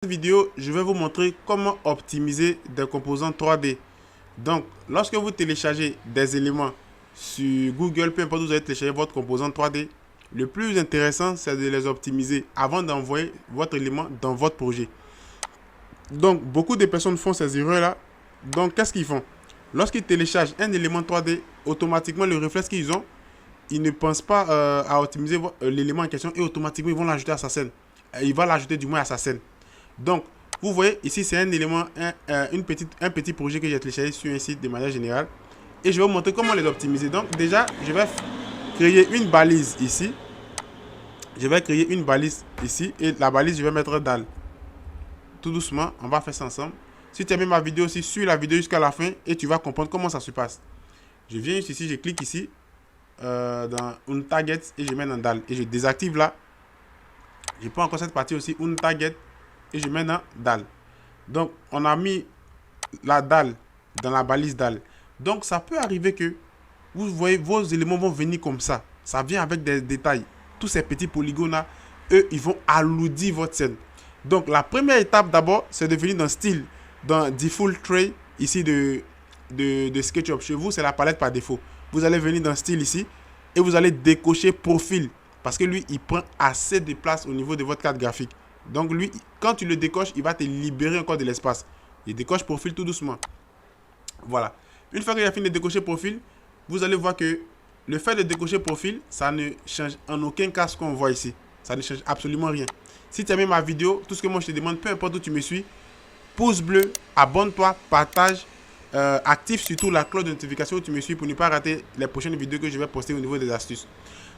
Cette vidéo, je vais vous montrer comment optimiser des composants 3D. Donc, lorsque vous téléchargez des éléments sur Google, peu importe où vous allez télécharger votre composant 3D, le plus intéressant, c'est de les optimiser avant d'envoyer votre élément dans votre projet. Donc, beaucoup de personnes font ces erreurs-là. Donc, qu'est-ce qu'ils font? Lorsqu'ils téléchargent un élément 3D, automatiquement, le réflexe qu'ils ont, ils ne pensent pas à optimiser l'élément en question et automatiquement, ils vont l'ajouter à sa scène. Ils vont l'ajouter du moins à sa scène. Donc, vous voyez, ici, c'est un élément, un petit projet que j'ai téléchargé sur un site de manière générale. Et je vais vous montrer comment les optimiser. Donc, déjà, je vais créer une balise ici. Je vais créer une balise ici. Et la balise, je vais mettre dans. Tout doucement, on va faire ça ensemble. Si tu as aimé ma vidéo aussi, suis la vidéo jusqu'à la fin et tu vas comprendre comment ça se passe. Je viens ici, je clique ici dans un target et je mets dans DAL. Et je désactive là. Je prends encore cette partie aussi, un target et je mets dans DAL. Donc, on a mis la dalle dans la balise dalle. Donc, ça peut arriver que vous voyez, vos éléments vont venir comme ça. Ça vient avec des détails. Tous ces petits polygones-là, eux, ils vont alourdir votre scène. Donc, la première étape d'abord, c'est de venir dans style, dans Default Tray, ici de SketchUp. Chez vous, c'est la palette par défaut. Vous allez venir dans style ici et vous allez décocher profil. Parce que lui, il prend assez de place au niveau de votre carte graphique. Donc lui, quand tu le décoches, il va te libérer encore de l'espace. Il décoche profil tout doucement. Voilà. Une fois que j'ai fini de décocher profil, vous allez voir que le fait de décocher profil, ça ne change en aucun cas ce qu'on voit ici. Ça ne change absolument rien. Si tu as aimé ma vidéo, tout ce que moi je te demande, peu importe où tu me suis, pouce bleu, abonne-toi, partage, active surtout la cloche de notification où tu me suis pour ne pas rater les prochaines vidéos que je vais poster au niveau des astuces.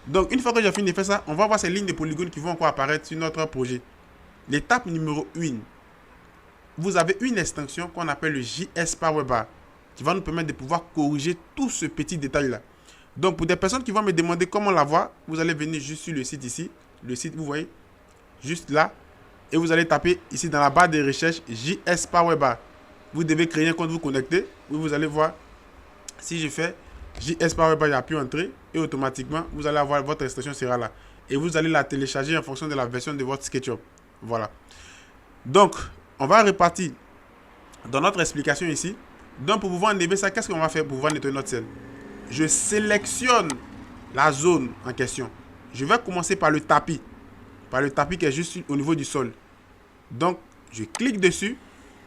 Donc une fois que j'ai fini de faire ça, on va voir ces lignes de polygones qui vont encore apparaître sur notre projet. L'étape numéro 1, vous avez une extension qu'on appelle le JS Powerbar qui va nous permettre de pouvoir corriger tout ce petit détail-là. Donc, pour des personnes qui vont me demander comment la voir, vous allez venir juste sur le site ici. Le site, vous voyez, juste là. Et vous allez taper ici dans la barre de recherche JS Powerbar. Vous devez créer un compte, vous connecter. Vous allez voir, si je fais JS Powerbar, il n'y a plus entrer. Et automatiquement, vous allez avoir votre extension sera là. Et vous allez la télécharger en fonction de la version de votre SketchUp. Voilà. Donc, on va repartir dans notre explication ici. Donc, pour pouvoir enlever ça, qu'est-ce qu'on va faire pour pouvoir nettoyer notre scène? Je sélectionne la zone en question. Je vais commencer par le tapis. Par le tapis qui est juste au niveau du sol. Donc, je clique dessus.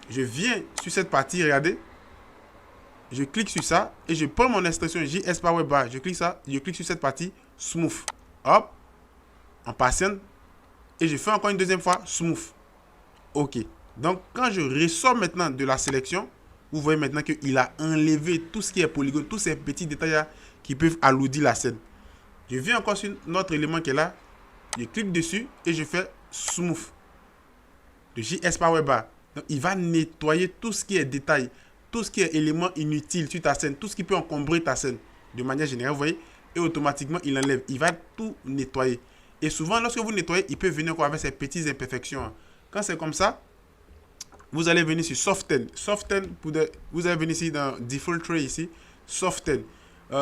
Je viens sur cette partie, regardez. Je clique sur ça et je prends mon extension JS Powerbar. Je clique ça, je clique sur cette partie Smooth. Hop. En patiente. Et je fais encore une deuxième fois Smooth. OK. Donc, quand je ressors maintenant de la sélection, vous voyez maintenant qu'il a enlevé tout ce qui est polygone, tous ces petits détails qui peuvent alourdir la scène. Je viens encore sur notre élément qui est là. Je clique dessus et je fais Smooth. Le JS Powerbar. Donc, il va nettoyer tout ce qui est détail, tout ce qui est élément inutile sur ta scène, tout ce qui peut encombrer ta scène de manière générale, vous voyez. Et automatiquement, il enlève. Il va tout nettoyer. Et souvent, lorsque vous nettoyez, il peut venir encore avec ces petites imperfections. Quand c'est comme ça, vous allez venir sur Soften. Soften, vous allez venir ici dans Default Tray ici. Soften.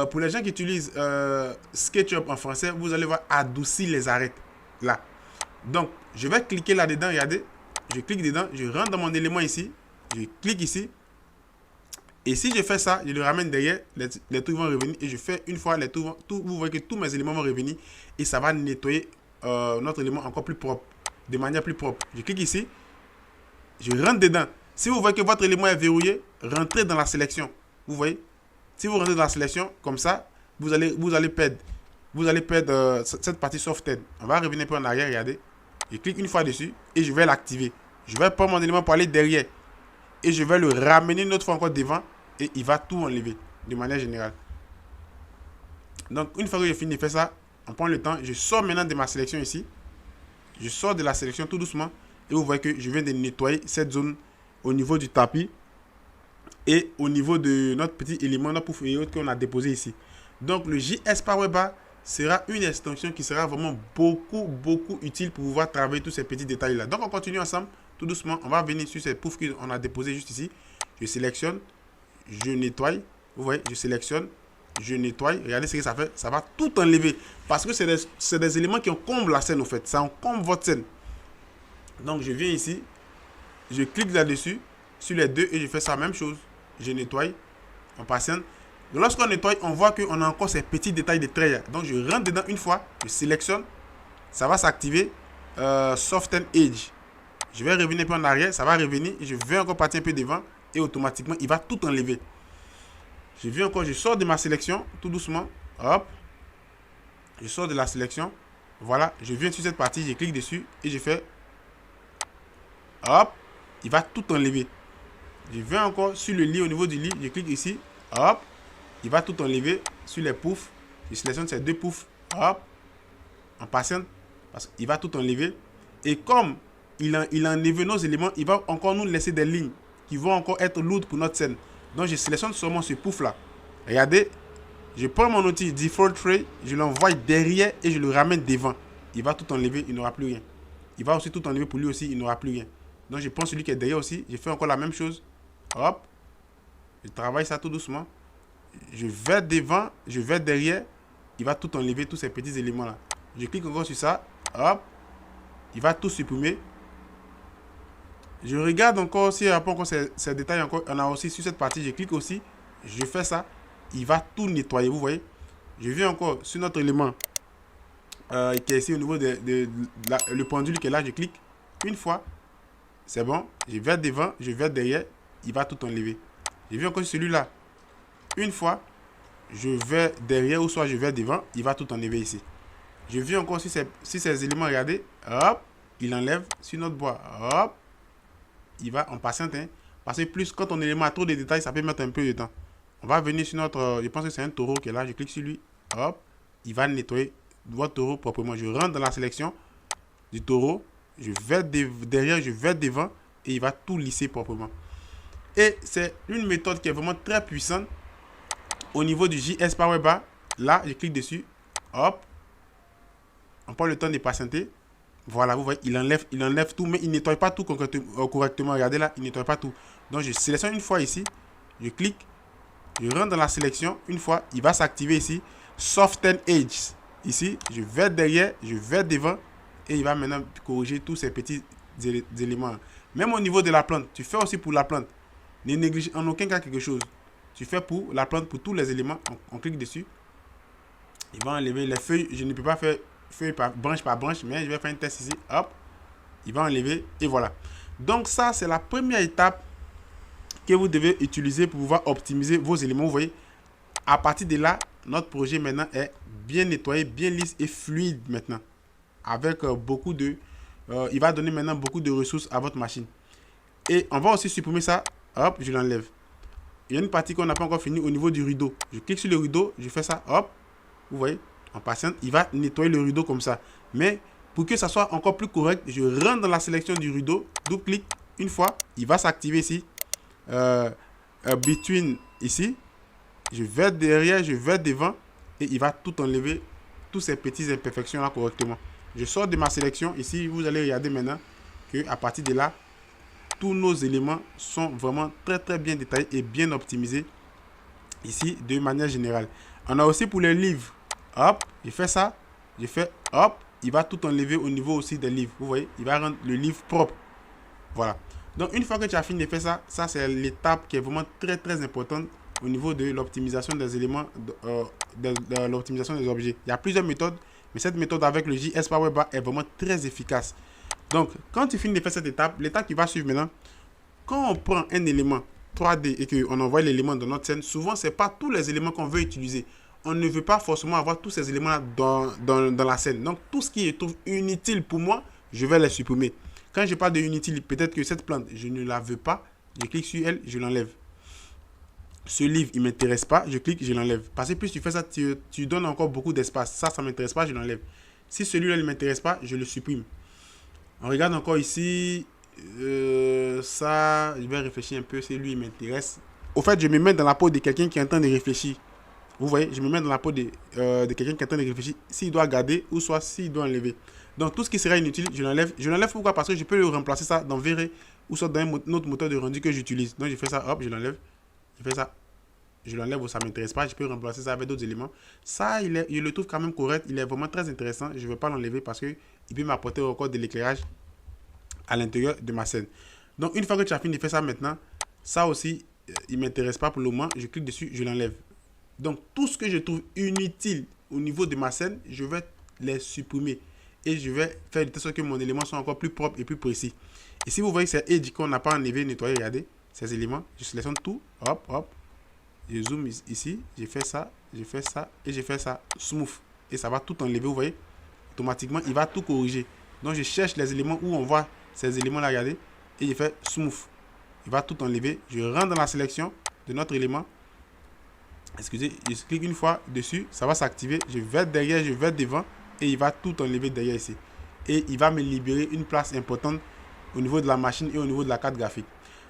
Pour les gens qui utilisent SketchUp en français, vous allez voir adoucir les arêtes. Là. Donc, je vais cliquer là-dedans. Regardez. Je clique dedans. Je rentre dans mon élément ici. Je clique ici. Et si je fais ça, je le ramène derrière. Les trucs vont revenir. Et je fais une fois les trucs. Vous voyez que tous mes éléments vont revenir. Et ça va nettoyer notre élément encore plus propre. De manière plus propre. Je clique ici. Je rentre dedans. Si vous voyez que votre élément est verrouillé, rentrez dans la sélection. Vous voyez? Si vous rentrez dans la sélection, comme ça, vous allez perdre. Vous allez perdre cette partie Soften. On va revenir un peu en arrière, regardez. Je clique une fois dessus et je vais l'activer. Je vais prendre mon élément pour aller derrière. Et je vais le ramener une autre fois encore devant. Et il va tout enlever de manière générale. Donc, une fois que j'ai fini de faire ça, on prend le temps. Je sors maintenant de ma sélection ici. Je sors de la sélection tout doucement. Et vous voyez que je viens de nettoyer cette zone au niveau du tapis et au niveau de notre petit élément, notre pouf et autres qu'on a déposé ici. Donc le JS Powerbar sera une extension qui sera vraiment beaucoup utile pour pouvoir travailler tous ces petits détails là. Donc on continue ensemble tout doucement. On va venir sur ces poufs qu'on a déposé juste ici. Je sélectionne, je nettoie. Vous voyez, je sélectionne, je nettoie. Regardez ce que ça fait. Ça va tout enlever parce que c'est des éléments qui encombrent la scène au fait. Ça encombre votre scène. Donc je viens ici, je clique là-dessus, sur les deux, et je fais ça, même chose. Je nettoie, on patiente. Lorsqu'on nettoie, on voit qu'on a encore ces petits détails de traits. Donc je rentre dedans une fois, je sélectionne, ça va s'activer, Soften Edge. Je vais revenir un peu en arrière, ça va revenir, et je vais encore partir un peu devant, et automatiquement, il va tout enlever. Je viens encore, je sors de ma sélection, tout doucement, hop, je sors de la sélection, voilà, je viens sur cette partie, je clique dessus, et je fais, hop, il va tout enlever. Je viens encore sur le lit, au niveau du lit, je clique ici, hop, il va tout enlever sur les poufs, je sélectionne ces deux poufs, hop, en patiente, parce qu'il va tout enlever, et comme il a enlevé nos éléments, il va encore nous laisser des lignes qui vont encore être lourdes pour notre scène. Donc je sélectionne seulement ce pouf là. Regardez, je prends mon outil Default Tray, je l'envoie derrière et je le ramène devant. Il va tout enlever, il n'aura plus rien. Il va aussi tout enlever pour lui aussi, il n'aura plus rien. Donc je prends celui qui est derrière aussi, je fais encore la même chose. Hop, je travaille ça tout doucement. Je vais devant, je vais derrière, il va tout enlever, tous ces petits éléments là. Je clique encore sur ça, hop, il va tout supprimer. Je regarde encore si il n'y a pas encore ces détails encore. On a aussi sur cette partie, je clique aussi, je fais ça, il va tout nettoyer, vous voyez. Je viens encore sur notre élément qui est ici au niveau le pendule qui est là, je clique une fois, c'est bon, je vais devant, je vais derrière, il va tout enlever. Je viens encore sur celui-là, une fois, je vais derrière ou soit je vais devant, il va tout enlever ici. Je viens encore sur ces éléments, regardez, hop, il enlève sur notre bois, hop, il va en patiente, hein, parce que plus quand on élément a trop de détails, ça peut mettre un peu de temps. On va venir sur notre, je pense que c'est un taureau qui est là, je clique sur lui, hop, il va nettoyer votre taureau proprement. Je rentre dans la sélection du taureau, je vais derrière, je vais devant, et il va tout lisser proprement. Et c'est une méthode qui est vraiment très puissante au niveau du JS Power Bar. Là, je clique dessus, hop, on prend le temps de patienter. Voilà, vous voyez, il enlève tout, mais il ne nettoie pas tout correctement. Regardez là, il ne nettoie pas tout. Donc, je sélectionne une fois ici, je clique, je rentre dans la sélection. Une fois, il va s'activer ici, Soften Edge. Ici, je vais derrière, je vais devant, et il va maintenant corriger tous ces petits éléments. Même au niveau de la plante, tu fais aussi pour la plante. Ne néglige en aucun cas quelque chose. Tu fais pour la plante, pour tous les éléments, on clique dessus. Il va enlever les feuilles, je ne peux pas faire feuille par branche, mais je vais faire un test ici, hop, il va enlever, et voilà. Donc ça, c'est la première étape que vous devez utiliser pour pouvoir optimiser vos éléments. Vous voyez, à partir de là, notre projet maintenant est bien nettoyé, bien lisse et fluide maintenant. Avec beaucoup de... il va donner maintenant beaucoup de ressources à votre machine. Et on va aussi supprimer ça, hop, je l'enlève. Il y a une partie qu'on n'a pas encore fini au niveau du rideau. Je clique sur le rideau, je fais ça, hop, vous voyez, en patiente, il va nettoyer le rideau comme ça. Mais pour que ça soit encore plus correct, je rentre dans la sélection du rideau, double-clic une fois, il va s'activer ici, between ici, je vais derrière, je vais devant, et il va tout enlever, tous ces petites imperfections là correctement. Je sors de ma sélection, ici vous allez regarder maintenant que à partir de là, tous nos éléments sont vraiment très très bien détaillés et bien optimisés ici de manière générale. On a aussi pour les livres, hop, je fais ça, je fais hop, il va tout enlever au niveau aussi des livres. Vous voyez, il va rendre le livre propre. Voilà. Donc une fois que tu as fini de faire ça, ça c'est l'étape qui est vraiment très très importante au niveau de l'optimisation des éléments, de l'optimisation des objets. Il y a plusieurs méthodes, mais cette méthode avec le JS Power Bar est vraiment très efficace. Donc quand tu finis de faire cette étape, l'étape qui va suivre maintenant, quand on prend un élément 3D et qu'on envoie l'élément dans notre scène, souvent ce n'est pas tous les éléments qu'on veut utiliser. On ne veut pas forcément avoir tous ces éléments-là dans la scène. Donc tout ce qui est trouve inutile pour moi, je vais les supprimer. Quand je parle de inutile, peut-être que cette plante, je ne la veux pas. Je clique sur elle, je l'enlève. Ce livre, il ne m'intéresse pas, je clique, je l'enlève. Parce que plus tu fais ça, tu donnes encore beaucoup d'espace. Ça ne m'intéresse pas, je l'enlève. Si celui-là ne m'intéresse pas, je le supprime. On regarde encore ici. Ça, je vais réfléchir un peu si lui, il m'intéresse. Au fait, je me mets dans la peau de quelqu'un qui est en train de réfléchir. Vous voyez, je me mets dans la peau de quelqu'un qui est en train de réfléchir. S'il doit garder ou soit s'il doit enlever. Donc, tout ce qui sera inutile, je l'enlève. Je l'enlève pourquoi? Parce que je peux le remplacer ça dans VRE ou soit dans un autre moteur de rendu que j'utilise. Donc, je fais ça, hop, je l'enlève. Je fais ça, je l'enlève ou ça ne m'intéresse pas. Je peux remplacer ça avec d'autres éléments. Ça, je le trouve quand même correct. Il est vraiment très intéressant. Je ne vais pas l'enlever parce qu'il peut m'apporter encore de l'éclairage à l'intérieur de ma scène. Donc, une fois que tu as fini de faire ça maintenant, ça aussi, il ne m'intéresse pas pour le moment. Je clique dessus, je l'enlève. Donc, tout ce que je trouve inutile au niveau de ma scène, je vais les supprimer. Et je vais faire de telle sorte que mon élément soit encore plus propre et plus précis. Et si vous voyez que c'est Edge qu'on n'a pas enlevé, nettoyé, regardez, ces éléments, je sélectionne tout, hop, hop, je zoome ici, j'ai fait ça, j'ai fait ça, et j'ai fait ça, smooth. Et ça va tout enlever, vous voyez, automatiquement, il va tout corriger. Donc, je cherche les éléments où on voit ces éléments-là, regardez, et je fais smooth. Il va tout enlever. Je rentre dans la sélection de notre élément. Excusez, je clique une fois dessus, ça va s'activer. Je vais derrière, je vais devant, et il va tout enlever derrière ici. Et il va me libérer une place importante au niveau de la machine et au niveau de la carte graphique.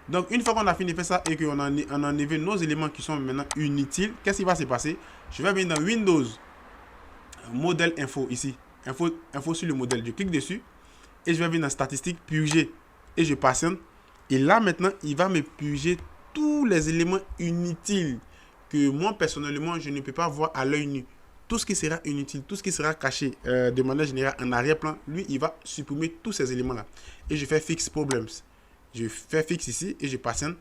Donc, une fois qu'on a fini de faire ça et qu'on a enlevé nos éléments qui sont maintenant inutiles, qu'est-ce qui va se passer? Je vais venir dans Windows, modèle info ici, info sur le modèle. Je clique dessus et je vais venir dans statistiques, purger et je patiente. Et là maintenant, il va me purger tous les éléments inutiles que moi personnellement je ne peux pas voir à l'œil nu. Tout ce qui sera inutile, tout ce qui sera caché de manière générale en arrière-plan, lui il va supprimer tous ces éléments là. Et je fais Fix Problems. Je fais Fix ici et je patiente.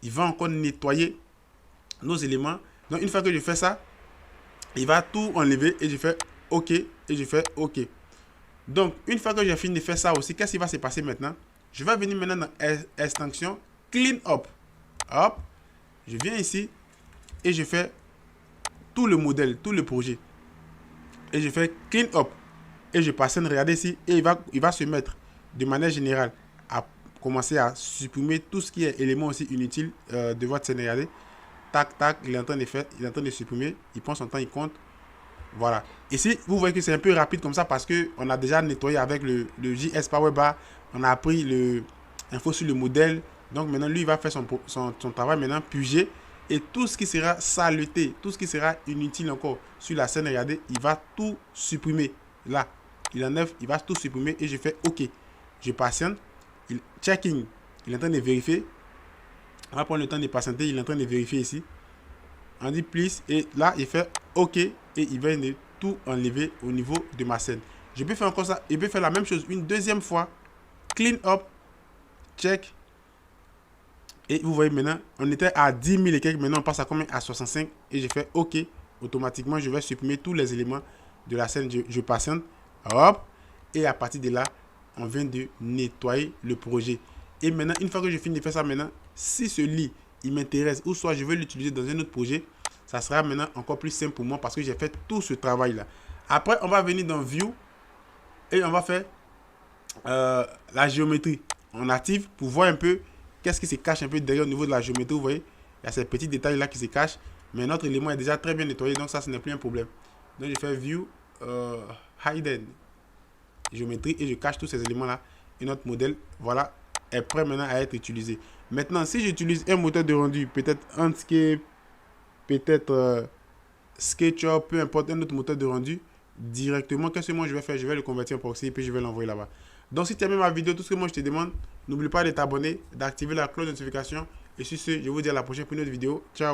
Il va encore nettoyer nos éléments. Donc une fois que je fais ça, il va tout enlever et je fais OK et je fais OK. Donc une fois que j'ai fini de faire ça aussi, qu'est-ce qui va se passer maintenant? Je vais venir maintenant dans extension Clean Up. Hop, je viens ici et je fais tout le modèle, tout le projet. Et je fais Clean Up. Et je passe, regardez ici, et il va se mettre de manière générale à commencer à supprimer tout ce qui est élément aussi inutile de votre scène. Regardez, tac, tac, il est en train de faire, il est en train de supprimer, il prend son temps, il compte. Voilà. Ici, vous voyez que c'est un peu rapide comme ça parce qu'on a déjà nettoyé avec le JS Powerbar. On a appris l'info sur le modèle. Donc maintenant, lui, il va faire son travail maintenant, purger. Et tout ce qui sera saleté, tout ce qui sera inutile encore sur la scène, regardez, il va tout supprimer. Là, il enlève, il va tout supprimer et je fais OK. Je patiente. Checking. Il est en train de vérifier. On va prendre le temps de patienter. Il est en train de vérifier ici. On dit please et là il fait OK et il va tout enlever au niveau de ma scène. Je peux faire encore ça, il peut faire la même chose une deuxième fois. Clean up, check. Et vous voyez maintenant, on était à 10 000 et quelques, maintenant on passe à combien? À 65 et j'ai fait OK. Automatiquement, je vais supprimer tous les éléments de la scène. Je patiente, hop, et à partir de là, on vient de nettoyer le projet. Et maintenant, une fois que je finis de faire ça maintenant, si ce lit il m'intéresse ou soit je veux l'utiliser dans un autre projet, ça sera maintenant encore plus simple pour moi parce que j'ai fait tout ce travail là. Après on va venir dans View et on va faire la géométrie. On active pour voir un peu qu'est-ce qui se cache un peu derrière au niveau de la géométrie. Vous voyez, il y a ces petits détails là qui se cachent, mais notre élément est déjà très bien nettoyé, donc ça ce n'est plus un problème. Donc je fais View, Hidden, géométrie et je cache tous ces éléments là et notre modèle, voilà, est prêt maintenant à être utilisé. Maintenant, si j'utilise un moteur de rendu, peut-être Enscape, peut-être SketchUp, peu importe, un autre moteur de rendu, directement, qu'est-ce que moi je vais faire? Je vais le convertir en proxy et puis je vais l'envoyer là-bas. Donc, si tu as aimé ma vidéo, tout ce que moi je te demande, n'oublie pas de t'abonner, d'activer la cloche de notification. Et sur ce, je vous dis à la prochaine pour une autre vidéo. Ciao!